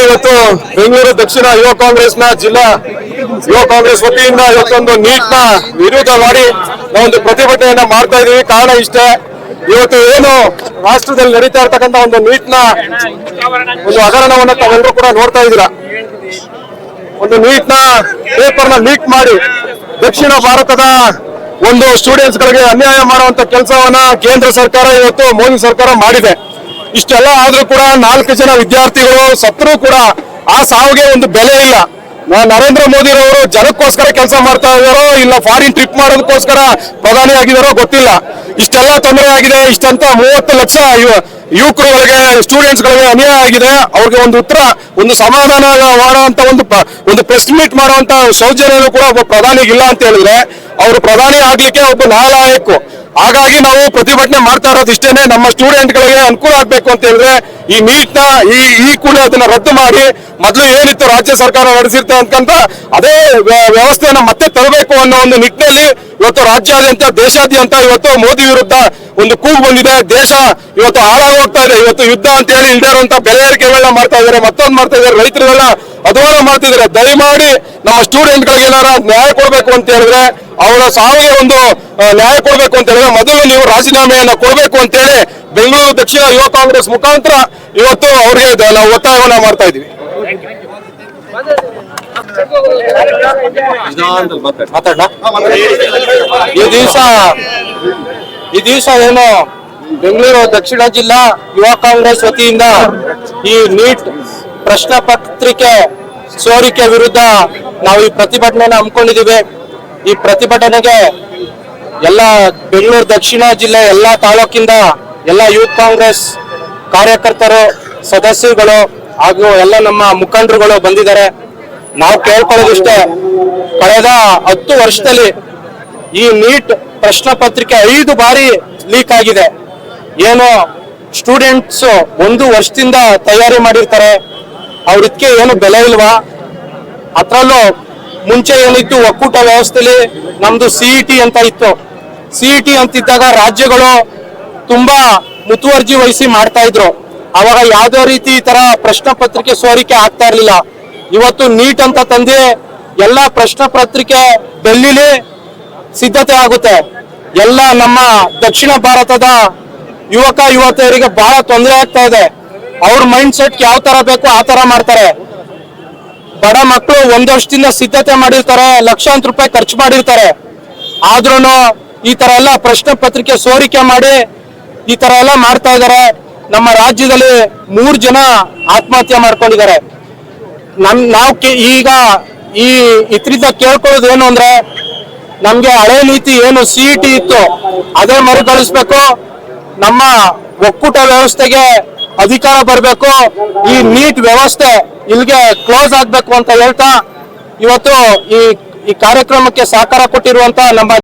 ಇವತ್ತು ಬೆಂಗಳೂರು ದಕ್ಷಿಣ ಯುವ ಕಾಂಗ್ರೆಸ್ನ ಜಿಲ್ಲಾ ಯುವ ಕಾಂಗ್ರೆಸ್ ವತಿಯಿಂದ ಇವತ್ತೊಂದು ನೀಟ್ ನ ವಿರೋಧ ಮಾಡಿ ನಾವೊಂದು ಪ್ರತಿಭಟನೆಯನ್ನ ಮಾಡ್ತಾ ಇದೀವಿ. ಕಾರಣ ಇಷ್ಟೇ, ಇವತ್ತು ಏನು ರಾಷ್ಟ್ರದಲ್ಲಿ ನಡೀತಾ ಇರ್ತಕ್ಕಂಥ ಒಂದು ನೀಟ್ ನ ಒಂದು ಹಗರಣವನ್ನ ತಾವೆಲ್ಲರೂ ಕೂಡ ನೋಡ್ತಾ ಇದ್ದೀರಾ. ಒಂದು ನೀಟ್ ನ ಪೇಪರ್ ನ ಲೀಕ್ ಮಾಡಿ ದಕ್ಷಿಣ ಭಾರತದ ಒಂದು ಸ್ಟೂಡೆಂಟ್ಸ್ ಗಳಿಗೆ ಅನ್ಯಾಯ ಮಾಡುವಂತ ಕೆಲಸವನ್ನ ಕೇಂದ್ರ ಸರ್ಕಾರ ಇವತ್ತು ಮೋದಿ ಸರ್ಕಾರ ಮಾಡಿದೆ. ಇಷ್ಟೆಲ್ಲ ಆದ್ರೂ ಕೂಡ 4 ಜನ ವಿದ್ಯಾರ್ಥಿಗಳು ಸತ್ರು ಕೂಡ ಆ ಸಾವಿಗೆ ಒಂದು ಬೆಲೆ ಇಲ್ಲ. ನರೇಂದ್ರ ಮೋದಿ ಅವರು ಜನಕ್ಕೋಸ್ಕರ ಕೆಲಸ ಮಾಡ್ತಾ ಇದಾರೋ ಇಲ್ಲ ಫಾರಿನ್ ಟ್ರಿಪ್ ಮಾಡೋದಕ್ಕೋಸ್ಕರ ಪ್ರಧಾನಿ ಆಗಿದಾರೋ ಗೊತ್ತಿಲ್ಲ. ಇಷ್ಟೆಲ್ಲ ತೊಂದರೆ ಆಗಿದೆ. ಇಷ್ಟಂತ 30 ಲಕ್ಷ ಯುವಕರುಗಳಿಗೆ ಸ್ಟೂಡೆಂಟ್ಸ್ ಗಳಿಗೆ ಅನ್ಯಾಯ ಆಗಿದೆ. ಅವ್ರಿಗೆ ಒಂದು ಉತ್ತರ, ಒಂದು ಸಮಾಧಾನ ಮಾಡುವಂತ ಒಂದು ಪ್ರೆಸ್ ಮೀಟ್ ಮಾಡುವಂತ ಸೌಜನ್ಯನೂ ಕೂಡ ಒಬ್ಬ ಪ್ರಧಾನಿಗೆ ಇಲ್ಲ ಅಂತ ಹೇಳಿದ್ರೆ ಅವರು ಪ್ರಧಾನಿ ಆಗ್ಲಿಕ್ಕೆ ಒಬ್ಬ ನ್ಯಾಯಾಲಯಕ್ಕೂ. ಹಾಗಾಗಿ ನಾವು ಪ್ರತಿಭಟನೆ ಮಾಡ್ತಾ ಇರೋದು ಇಷ್ಟೇನೆ, ನಮ್ಮ ಸ್ಟೂಡೆಂಟ್ ಗಳಿಗೆ ಅನುಕೂಲ ಆಗ್ಬೇಕು ಅಂತ ಹೇಳಿದ್ರೆ ಈ ನೀಟ್ ನ ಈ ಕೂಡ ಅದನ್ನ ರದ್ದು ಮಾಡಿ ಮೊದಲು ಏನಿತ್ತು ರಾಜ್ಯ ಸರ್ಕಾರ ನಡೆಸಿರ್ತಾ ಅಂತಕ್ಕಂಥ ಅದೇ ವ್ಯವಸ್ಥೆಯನ್ನ ಮತ್ತೆ ತರಬೇಕು ಅನ್ನೋ ಒಂದು ನಿಟ್ಟಿನಲ್ಲಿ ಇವತ್ತು ರಾಜ್ಯಾದ್ಯಂತ ದೇಶಾದ್ಯಂತ ಇವತ್ತು ಮೋದಿ ವಿರುದ್ಧ ಒಂದು ಕೂಗು ಬಂದಿದೆ. ದೇಶ ಇವತ್ತು ಹಾಳಾಗಿ ಹೋಗ್ತಾ ಇದೆ. ಇವತ್ತು ಯುದ್ಧ ಅಂತ ಹೇಳಿ ಇಲ್ದೇ ಇರುವಂತ ಬೆಲೆ ಏರಿಕೆಗಳನ್ನ ಮಾಡ್ತಾ ಇದ್ದಾರೆ, ಮತ್ತೊಂದು ಮಾಡ್ತಾ ಇದ್ದಾರೆ, ರೈತರಿಗೆಲ್ಲ ಅಧೋರ ಮಾಡ್ತಿದ್ದಾರೆ. ದಯಮಾಡಿ ನಮ್ಮ ಸ್ಟೂಡೆಂಟ್ ಗಳಿಗೆ ಏನಾರ ನ್ಯಾಯ ಕೊಡ್ಬೇಕು ಅಂತ ಹೇಳಿದ್ರೆ, ಅವರ ಸಾವಿಗೆ ಒಂದು ನ್ಯಾಯ ಕೊಡ್ಬೇಕು ಅಂತ ಹೇಳಿದ್ರೆ ಮೊದಲು ನೀವು ರಾಜೀನಾಮೆಯನ್ನ ಕೊಡ್ಬೇಕು ಅಂತ ಹೇಳಿ ಬೆಂಗಳೂರು ದಕ್ಷಿಣ ಯುವ ಕಾಂಗ್ರೆಸ್ ಮುಖಾಂತರ ಇವತ್ತು ಅವ್ರಿಗೆ ನಾವು ಒತ್ತಾಯವನ್ನ ಮಾಡ್ತಾ ಇದೀವಿ. ಈ ದಿವಸ ಏನು ಬೆಂಗಳೂರು ದಕ್ಷಿಣ ಜಿಲ್ಲಾ ಯುವ ಕಾಂಗ್ರೆಸ್ ವತಿಯಿಂದ ಈ ನೀಟ್ ಪ್ರಶ್ನೆ ಪತ್ರಿಕೆ ಸೋರಿಕೆ ವಿರುದ್ಧ ನಾವು ಈ ಪ್ರತಿಭಟನೆಯನ್ನು ಹಮ್ಮಿಕೊಂಡಿದ್ದೀವಿ. ಈ ಪ್ರತಿಭಟನೆಗೆ ಎಲ್ಲ ಬೆಂಗಳೂರು ದಕ್ಷಿಣ ಜಿಲ್ಲೆ ಎಲ್ಲ ತಾಲೂಕಿಂದ ಎಲ್ಲ ಯೂತ್ ಕಾಂಗ್ರೆಸ್ ಕಾರ್ಯಕರ್ತರು, ಸದಸ್ಯರುಗಳು ಹಾಗೂ ಎಲ್ಲ ನಮ್ಮ ಮುಖಂಡರುಗಳು ಬಂದಿದ್ದಾರೆ. ನಾವು ಕೇಳ್ಕೊಳ್ಳೋದಿಷ್ಟೇ, ಕಳೆದ 10 ವರ್ಷದಲ್ಲಿ ಈ ನೀಟ್ ಪ್ರಶ್ನೆ ಪತ್ರಿಕೆ 5 ಬಾರಿ ಲೀಕ್ ಆಗಿದೆ. ಏನು ಸ್ಟೂಡೆಂಟ್ಸ್ 1 ವರ್ಷದಿಂದ ತಯಾರಿ ಮಾಡಿರ್ತಾರೆ, ಅವ್ರಿಗೆ ಏನು ಬೆಲೆ ಇಲ್ವಾ? ಅದ್ರಲ್ಲೂ ಮುಂಚೆ ಏನಿತ್ತು ಒಕ್ಕೂಟ ವ್ಯವಸ್ಥೆಯಲ್ಲಿ ನಮ್ದು CET ಅಂತ ಇತ್ತು. CET ಅಂತಿದ್ದಾಗ ರಾಜ್ಯಗಳು ತುಂಬಾ ಮುತುವರ್ಜಿ ವಹಿಸಿ ಮಾಡ್ತಾ ಇದ್ರು. ಅವಾಗ ಯಾವುದೇ ರೀತಿ ಈ ತರ ಪ್ರಶ್ನೆ ಪತ್ರಿಕೆ ಸೋರಿಕೆ ಆಗ್ತಾ ಇರ್ಲಿಲ್ಲ. ಇವತ್ತು ನೀಟ್ ಅಂತ ತಂದೆ ಎಲ್ಲ ಪ್ರಶ್ನೆ ಪತ್ರಿಕೆ ಡೆಲ್ಲಿಲಿ ಸಿದ್ಧತೆ ಆಗುತ್ತೆ. ಎಲ್ಲ ನಮ್ಮ ದಕ್ಷಿಣ ಭಾರತದ ಯುವಕ ಯುವತಿಯರಿಗೆ ಬಹಳ ತೊಂದರೆ ಆಗ್ತಾ ಇದೆ. ಅವ್ರ ಮೈಂಡ್ ಸೆಟ್ ಯಾವ ತರ ಬೇಕು ಆ ತರ ಮಾಡ್ತಾರೆ. ಬಡ ಮಕ್ಕಳು 1 ವರ್ಷದಿಂದ ಸಿದ್ಧತೆ ಮಾಡಿರ್ತಾರೆ, ಲಕ್ಷಾಂತರ ರೂಪಾಯಿ ಖರ್ಚು ಮಾಡಿರ್ತಾರೆ. ಆದ್ರೂ ಈ ತರ ಎಲ್ಲ ಪ್ರಶ್ನೆ ಪತ್ರಿಕೆ ಸೋರಿಕೆ ಮಾಡಿ ಈ ತರ ಎಲ್ಲ ಮಾಡ್ತಾ ಇದ್ದಾರೆ. ನಮ್ಮ ರಾಜ್ಯದಲ್ಲಿ 3 ಜನ ಆತ್ಮಹತ್ಯೆ ಮಾಡ್ಕೊಂಡಿದ್ದಾರೆ. ನಾವು ಈಗ ಇದರಿಂದ ಕೇಳ್ಕೊಳ್ಳೋದು ಏನು ಅಂದ್ರೆ, ನಮ್ಗೆ ಹಳೆ ನೀತಿ ಏನು CET ಇತ್ತು ಅದೇ ಮರುಕಳಿಸ್ಬೇಕು, ನಮ್ಮ ಒಕ್ಕೂಟ ವ್ಯವಸ್ಥೆಗೆ ಅಧಿಕಾರ ಬರಬೇಕು, ಈ ನೀಟ್ ವ್ಯವಸ್ಥೆ ಇಲ್ಲಿಗೆ ಕ್ಲೋಸ್ ಆಗ್ಬೇಕು ಅಂತ ಹೇಳ್ತಾ ಇವತ್ತು ಈ ಕಾರ್ಯಕ್ರಮಕ್ಕೆ ಸಹಕಾರ ಕೊಟ್ಟಿರುವಂತ ನಮ್ಮ